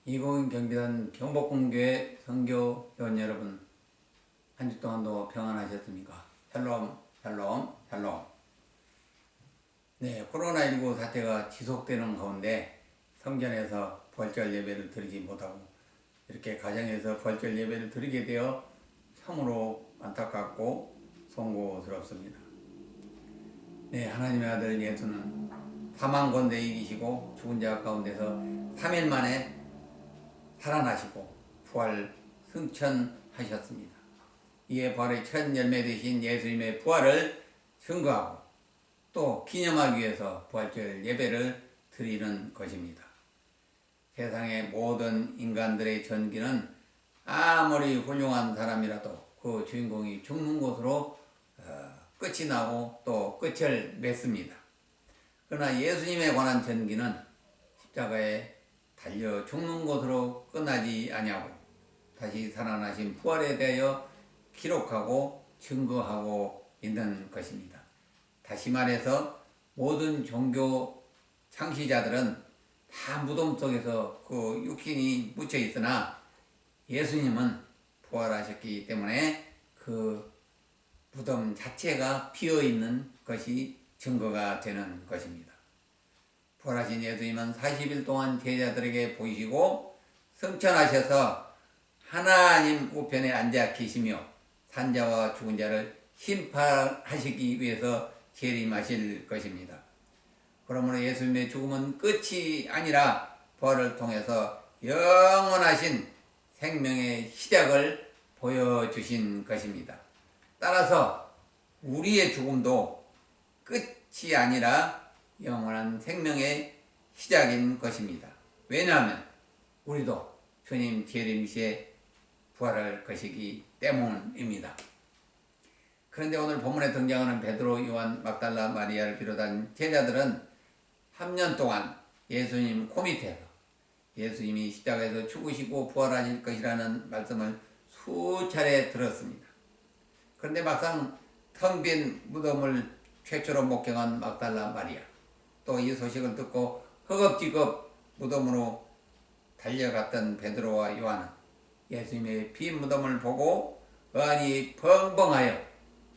이공인 경비단 경복궁교회 선교 회원 여러분, 한 주 동안도 평안하셨습니까? 샬롬, 샬롬, 샬롬. 네, 코로나19 사태가 지속되는 가운데 성전에서 부활절 예배를 드리지 못하고 이렇게 가정에서 부활절 예배를 드리게 되어 참으로 안타깝고 송구스럽습니다. 네, 하나님의 아들 예수는 사망 권대 이기시고 죽은 자 가운데서 3일 만에 살아나시고 부활 승천하셨습니다. 이에 부활의 첫 열매 되신 예수님의 부활을 증거하고 또 기념하기 위해서 부활절 예배를 드리는 것입니다. 세상의 모든 인간들의 전기는 아무리 훌륭한 사람이라도 그 주인공이 죽는 곳으로 끝이 나고 또 끝을 맺습니다. 그러나 예수님에 관한 전기는 십자가에 달려 죽는 곳으로 끝나지 아니하고 다시 살아나신 부활에 대하여 기록하고 증거하고 있는 것입니다. 다시 말해서 모든 종교 창시자들은 다 무덤 속에서 그 육신이 묻혀 있으나 예수님은 부활하셨기 때문에 그 무덤 자체가 비어 있는 것이 증거가 되는 것입니다. 부활하신 예수님은 40일 동안 제자들에게 보이시고 승천하셔서 하나님 우편에 앉아 계시며 산자와 죽은 자를 심판하시기 위해서 재림하실 것입니다. 그러므로 예수님의 죽음은 끝이 아니라 부활을 통해서 영원하신 생명의 시작을 보여주신 것입니다. 따라서 우리의 죽음도 끝이 아니라 영원한 생명의 시작인 것입니다. 왜냐하면 우리도 주님 재림 시에 부활할 것이기 때문입니다. 그런데 오늘 본문에 등장하는 베드로, 요한, 막달라, 마리아를 비롯한 제자들은 3년 동안 예수님 코밑에서 예수님이 십자가에서 죽으시고 부활하실 것이라는 말씀을 수차례 들었습니다. 그런데 막상 텅 빈 무덤을 최초로 목격한 막달라 마리아, 또 이 소식을 듣고 허겁지겁 무덤으로 달려갔던 베드로와 요한은 예수님의 빈 무덤을 보고 의안이 벙벙하여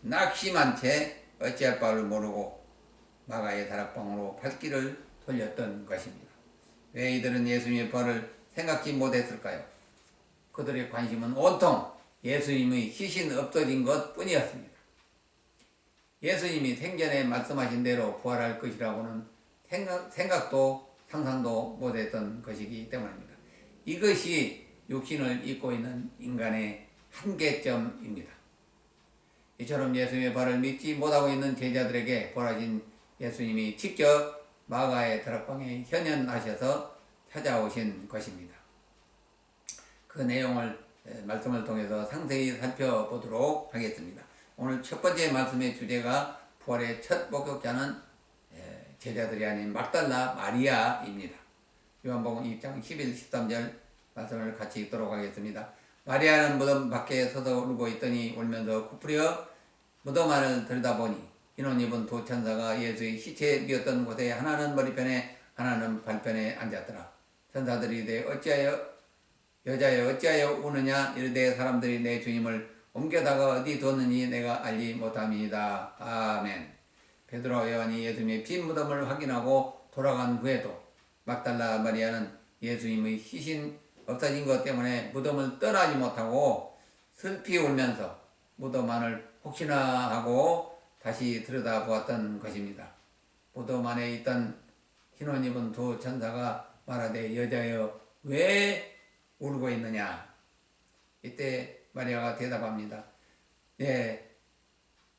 낙심한 채 어찌할 바를 모르고 마가의 다락방으로 발길을 돌렸던 것입니다. 왜 이들은 예수님의 부활을 생각지 못했을까요? 그들의 관심은 온통 예수님의 시신 없어진 것 뿐이었습니다. 예수님이 생전에 말씀하신 대로 부활할 것이라고는 생각도 상상도 못했던 것이기 때문입니다. 이것이 육신을 입고 있는 인간의 한계점입니다. 이처럼 예수님의 부활을 믿지 못하고 있는 제자들에게 부활하신 예수님이 직접 마가의 다락방에 현현하셔서 찾아오신 것입니다. 그 내용을 말씀을 통해서 상세히 살펴보도록 하겠습니다. 오늘 첫 번째 말씀의 주제가 부활의 첫 목격자는 제자들이 아닌 막달라 마리아입니다. 요한복음 2장 11, 13절 말씀을 같이 읽도록 하겠습니다. 마리아는 무덤 밖에 서서 울고 있더니 울면서 구부려 무덤 안을 들여다보니 흰옷 입은 두 천사가 예수의 시체에 뉘었던 곳에 하나는 머리편에 하나는 발편에 앉았더라. 천사들이 이르되 여자여 어찌하여 우느냐 이르되 사람들이 내 주님을 옮겨다가 어디 뒀느니 내가 알지 못함이니이다. 아멘. 베드로와 요한이 예수님의 빈 무덤을 확인하고 돌아간 후에도 막달라 마리아는 예수님의 시신 없어진 것 때문에 무덤을 떠나지 못하고 슬피 울면서 무덤 안을 혹시나 하고 다시 들여다보았던 것입니다. 무덤 안에 있던 흰옷 입은 두 천사가 말하되 여자여 왜 울고 있느냐? 이때 마리아가 대답합니다.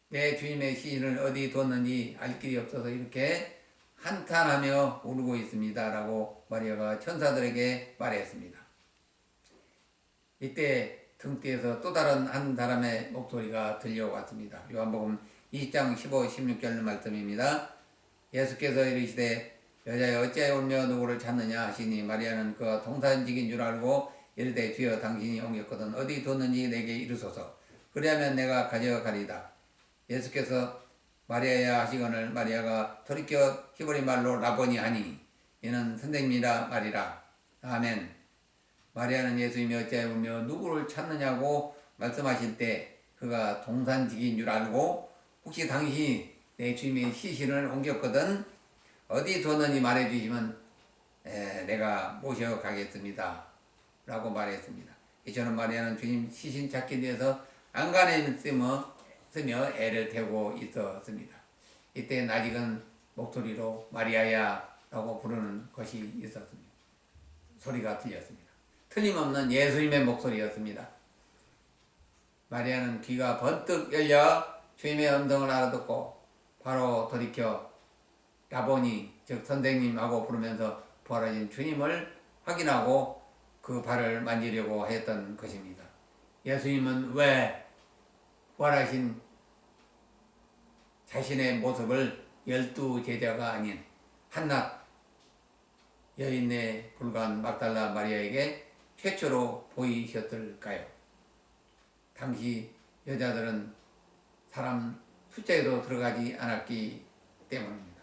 내 주님의 시신을 어디 뒀는지 알 길이 없어서 이렇게 한탄하며 울고 있습니다. 라고 마리아가 천사들에게 말했습니다. 이때 등뒤에서 또 다른 한 사람의 목소리가 들려왔습니다. 요한복음 20장 15, 16절 말씀입니다. 예수께서 이르시되 여자여 어찌하여 울며 누구를 찾느냐 하시니 마리아는 그가 동산직인 줄 알고 이르되 주여 당신이 옮겼거든 어디 뒀는지 내게 이르소서 그리하면 내가 가져가리다. 예수께서 마리아야 하시거늘 마리아가 돌이켜 히브리 말로 라보니 하니 이는 선생님이라 말이라. 아멘. 마리아는 예수님이 어찌하여 누구를 찾느냐고 말씀하실 때 그가 동산직인 줄 알고 혹시 당신이 내 주님의 시신을 옮겼거든 어디 뒀느니 말해주시면 내가 모셔가겠습니다 라고 말했습니다. 저는 마리아는 주님 시신 찾기 위해서 안간힘을 쓰며 애를 태우고 있었습니다. 이때 낯익은 목소리로 마리아야 라고 부르는 것이 있었습니다. 소리가 들렸습니다. 틀림없는 예수님의 목소리였습니다. 마리아는 귀가 번뜩 열려 주님의 음성을 알아듣고 바로 돌이켜 라보니 즉 선생님하고 부르면서 부활하신 주님을 확인하고 그 발을 만지려고 했던 것입니다. 예수님은 왜 부활하신 자신의 모습을 12제자가 아닌 한낱 여인에 불과한 막달라 마리아에게 최초로 보이셨을까요? 당시 여자들은 사람 숫자에도 들어가지 않았기 때문입니다.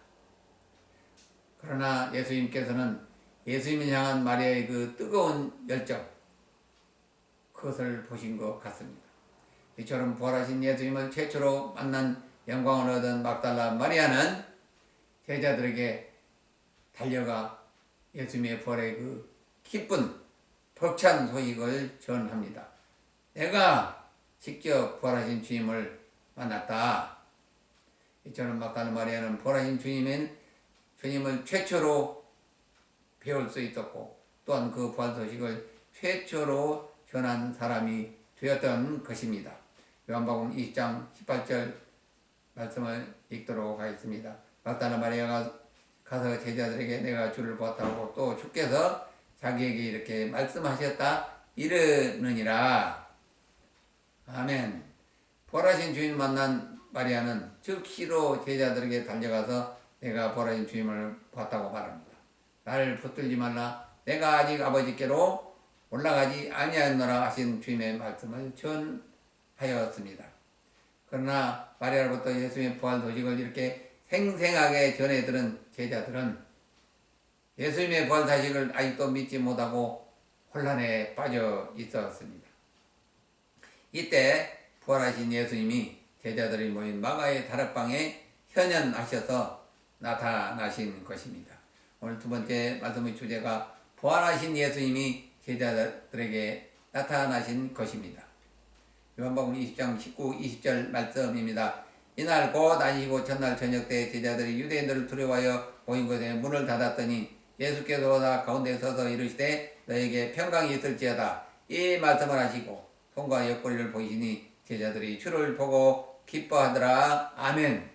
그러나 예수님께서는 예수님을 향한 마리아의 그 뜨거운 열정, 그것을 보신 것 같습니다. 이처럼 부활하신 예수님을 최초로 만난 영광을 얻은 막달라 마리아는 제자들에게 달려가 예수님의 부활의 그 기쁜 벅찬 소식을 전합니다. 내가 직접 부활하신 주님을 만났다. 이처럼 막달라 마리아는 부활하신 주님을 최초로 배울 수 있었고 또한 그 부활 소식을 최초로 전한 사람이 되었던 것입니다. 요한복음 20장 18절 말씀을 읽도록 하겠습니다. 막달라 마리아가 가서 제자들에게 내가 주를 보았다고 또 주께서 자기에게 이렇게 말씀하셨다 이르느니라. 아멘. 부활하신 주님 만난 마리아는 즉시로 제자들에게 달려가서 내가 부활하신 주님을 봤다고 말합니다. 나를 붙들지 말라. 내가 아직 아버지께로 올라가지 아니하였노라 하신 주님의 말씀을 전하였습니다. 그러나 마리아로부터 예수님의 부활 소식을 이렇게 생생하게 전해 들은 제자들은 예수님의 부활 사실을 아직도 믿지 못하고 혼란에 빠져 있었습니다. 이때 부활하신 예수님이 제자들이 모인 마가의 다락방에 현현하셔서 나타나신 것입니다. 오늘 두 번째 말씀의 주제가 부활하신 예수님이 제자들에게 나타나신 것입니다. 요한복음 20장 19, 20절 말씀입니다. 이날 곧 안식고 첫날 저녁 때 제자들이 유대인들을 두려워하여 모인 곳에 문을 닫았더니 예수께서 오사 가운데 서서 이르시되 너에게 평강이 있을지어다. 이 말씀을 하시고 손과 옆구리를 보이시니 제자들이 주를 보고 기뻐하더라. 아멘.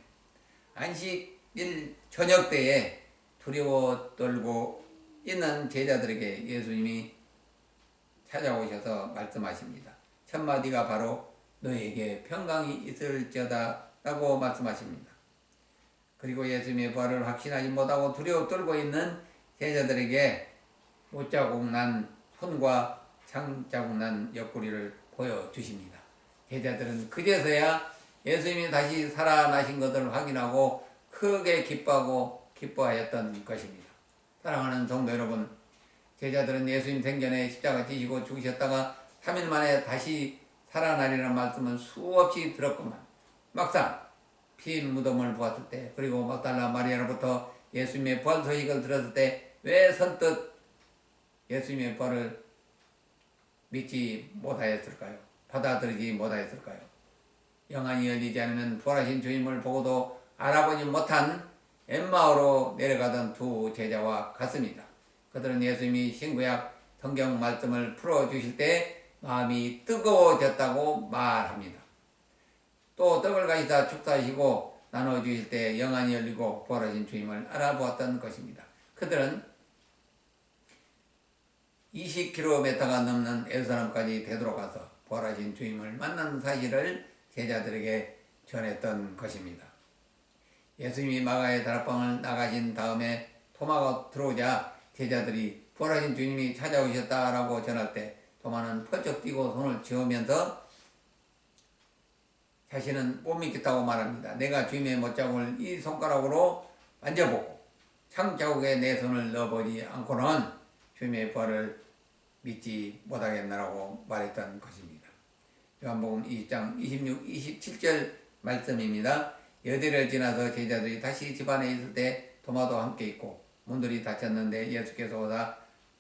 안식일 저녁 때에 두려워 떨고 있는 제자들에게 예수님이 찾아오셔서 말씀하십니다. 첫 마디가 바로 너에게 평강이 있을지어다 라고 말씀하십니다. 그리고 예수님의 부활을 확신하지 못하고 두려워 떨고 있는 제자들에게 못자국 난 손과 창자국 난 옆구리를 보여주십니다. 제자들은 그제서야 예수님이 다시 살아나신 것을 확인하고 크게 기뻐하고 기뻐하였던 것입니다. 사랑하는 성도 여러분, 제자들은 예수님 생전에 십자가 지시고 죽으셨다가 3일 만에 다시 살아나리라는 말씀은 수없이 들었구만. 막상 피 무덤을 보았을 때 그리고 막달라 마리아로부터 예수님의 부활 소식을 들었을 때 왜 선뜻 예수님의 부활을 믿지 못하였을까요? 받아들이지 못하였을까요? 영안이 열리지 않으면 부활하신 주님을 보고도 알아보지 못한 엠마오로 내려가던 두 제자와 같습니다. 그들은 예수님이 신구약 성경 말씀을 풀어주실 때 마음이 뜨거워졌다고 말합니다. 또 떡을 가지다 축사하시고 나눠주실 때 영안이 열리고 부활하신 주님을 알아보았던 것입니다. 그들은 20km가 넘는 예루살렘까지 되돌아가서 부활하신 주님을 만난 사실을 제자들에게 전했던 것입니다. 예수님이 마가의 다락방을 나가신 다음에 토마가 들어오자 제자들이 부활하신 주님이 찾아오셨다라고 전할 때 토마는 펄쩍 뛰고 손을 저으면서 자신은 못 믿겠다고 말합니다. 내가 주님의 못자국을 이 손가락으로 만져보고 창자국에 내 손을 넣어보지 않고는 주님의 부활을 믿지 못하겠나라고 말했던 것입니다. 요한복음 20장 26, 27절 말씀입니다. 여대를 지나서 제자들이 다시 집안에 있을 때 도마도 함께 있고 문들이 닫혔는데 예수께서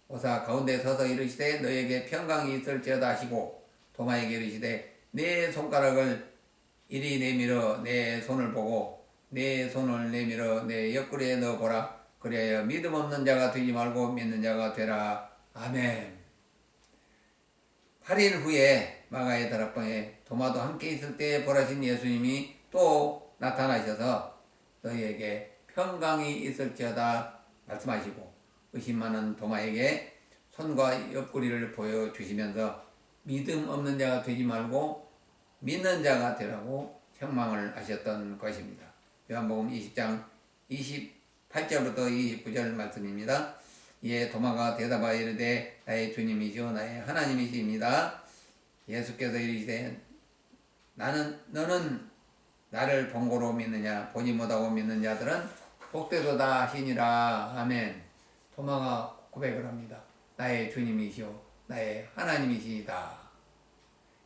오사 가운데 서서 이르시되 너에게 평강이 있을지어다 하시고 도마에게 이르시되 내 손가락을 이리 내밀어 내 손을 보고 내 손을 내밀어 내 옆구리에 넣어보라. 그리하여 믿음 없는 자가 되지 말고 믿는 자가 되라. 아멘. 8일 후에 마가의 다락방에 도마도 함께 있을 때 보라신 예수님이 또 나타나셔서 너희에게 평강이 있을지어다 말씀하시고 의심 많은 도마에게 손과 옆구리를 보여주시면서 믿음 없는 자가 되지 말고 믿는 자가 되라고 책망을 하셨던 것입니다. 요한복음 20장 28절부터 29절 말씀입니다. 이에 도마가 대답하여 이르되 나의 주님이시오 나의 하나님이시입니다. 예수께서 이르시되 너는 나를 본고로 믿느냐 보지 못하고 믿는 자들은 복되도다 하시니라. 아멘. 도마가 고백을 합니다. 나의 주님이시오 나의 하나님이시다.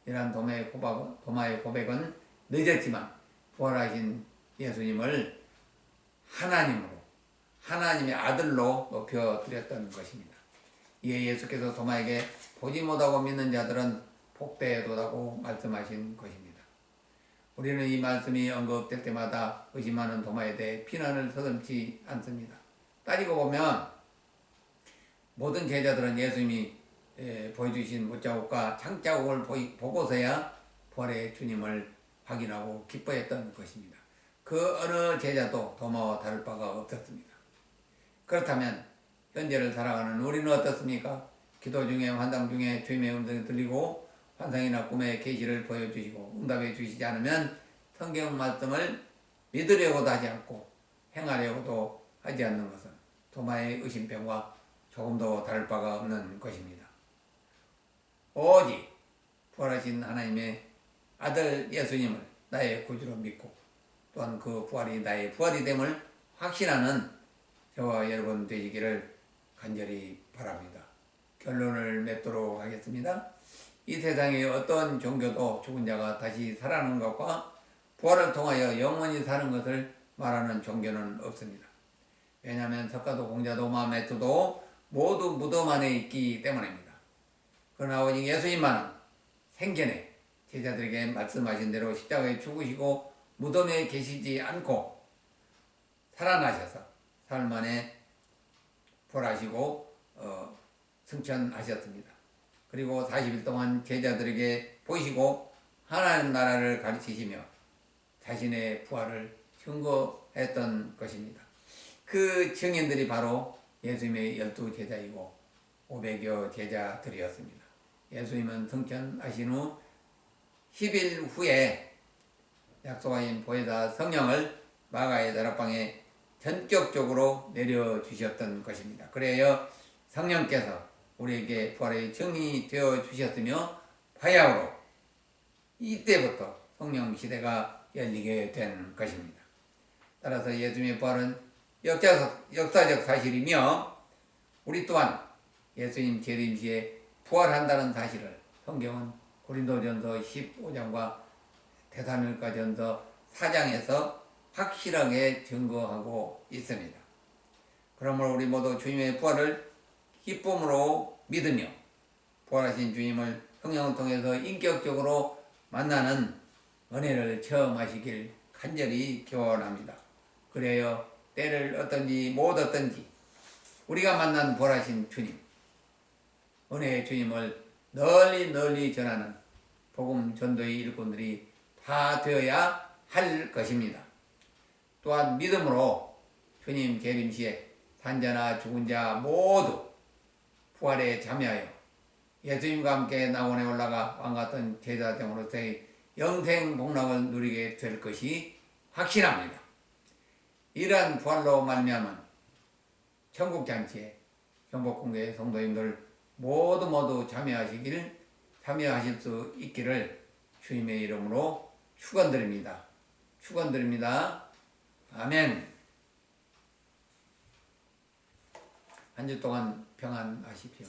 이러한 도마의 고백은 늦었지만 부활하신 예수님을 하나님으로 하나님의 아들로 높여드렸던 것입니다. 이에 예수께서 도마에게 보지 못하고 믿는 자들은 복되도다고 말씀하신 것입니다. 우리는 이 말씀이 언급될 때마다 의심하는 도마에 대해 비난을 서슴지 않습니다. 따지고 보면 모든 제자들은 예수님이 보여주신 못자국과 창자국을 보고서야 부활의 주님을 확인하고 기뻐했던 것입니다. 그 어느 제자도 도마와 다를 바가 없었습니다. 그렇다면 현재를 살아가는 우리는 어떻습니까? 기도 중에 환상 중에 주님의 음성이 들리고 환상이나 꿈의 계시를 보여주시고 응답해 주시지 않으면 성경 말씀을 믿으려고도 하지 않고 행하려고도 하지 않는 것은 도마의 의심병과 조금도 다를 바가 없는 것입니다. 오직 부활하신 하나님의 아들 예수님을 나의 구주로 믿고 또한 그 부활이 나의 부활이 됨을 확신하는 저와 여러분 되시기를 간절히 바랍니다. 결론을 맺도록 하겠습니다. 이 세상의 어떤 종교도 죽은 자가 다시 살아나는 것과 부활을 통하여 영원히 사는 것을 말하는 종교는 없습니다. 왜냐하면 석가도 공자도 마메트도 모두 무덤 안에 있기 때문입니다. 그러나 오직 예수님만은 생전에 제자들에게 말씀하신 대로 십자가에 죽으시고 무덤에 계시지 않고 살아나셔서 사흘 만에 부활하시고 승천하셨습니다. 그리고 40일 동안 제자들에게 보이시고 하나님 나라를 가르치시며 자신의 부활을 증거했던 것입니다. 그 증인들이 바로 예수님의 12제자이고 500여 제자들이었습니다. 예수님은 승천하신 후 10일 후에 약속하신 보혜사 성령을 마가의 다락방에 전격적으로 내려주셨던 것입니다. 그래야 성령께서 우리에게 부활의 증이 되어 주셨으며 바야흐로 이때부터 성령 시대가 열리게 된 것입니다. 따라서 예수님의 부활은 역사적 사실이며 우리 또한 예수님 재림시에 부활한다는 사실을 성경은 고린도전서 15장과 데살로니가전서 4장에서 확실하게 증거하고 있습니다. 그러므로 우리 모두 주님의 부활을 기쁨으로 믿으며 부활하신 주님을 성령을 통해서 인격적으로 만나는 은혜를 체험하시길 간절히 기원합니다. 그래요 때를 어떤지 못 어떤지 우리가 만난 부활하신 주님, 은혜의 주님을 널리 전하는 복음 전도의 일꾼들이 다 되어야 할 것입니다. 또한 믿음으로 주님 재림시에 산자나 죽은 자 모두 부활에 참여하여 예수님과 함께 낙원에 올라가 왕같은 제사장으로서의 영생 복락을 누리게 될 것이 확신합니다. 이러한 부활로 말미암은 천국잔치에 경복궁교회 성도님들 모두 참여하실 수 있기를 주님의 이름으로 축원드립니다. 아멘. 한 주 동안 평안하십시오.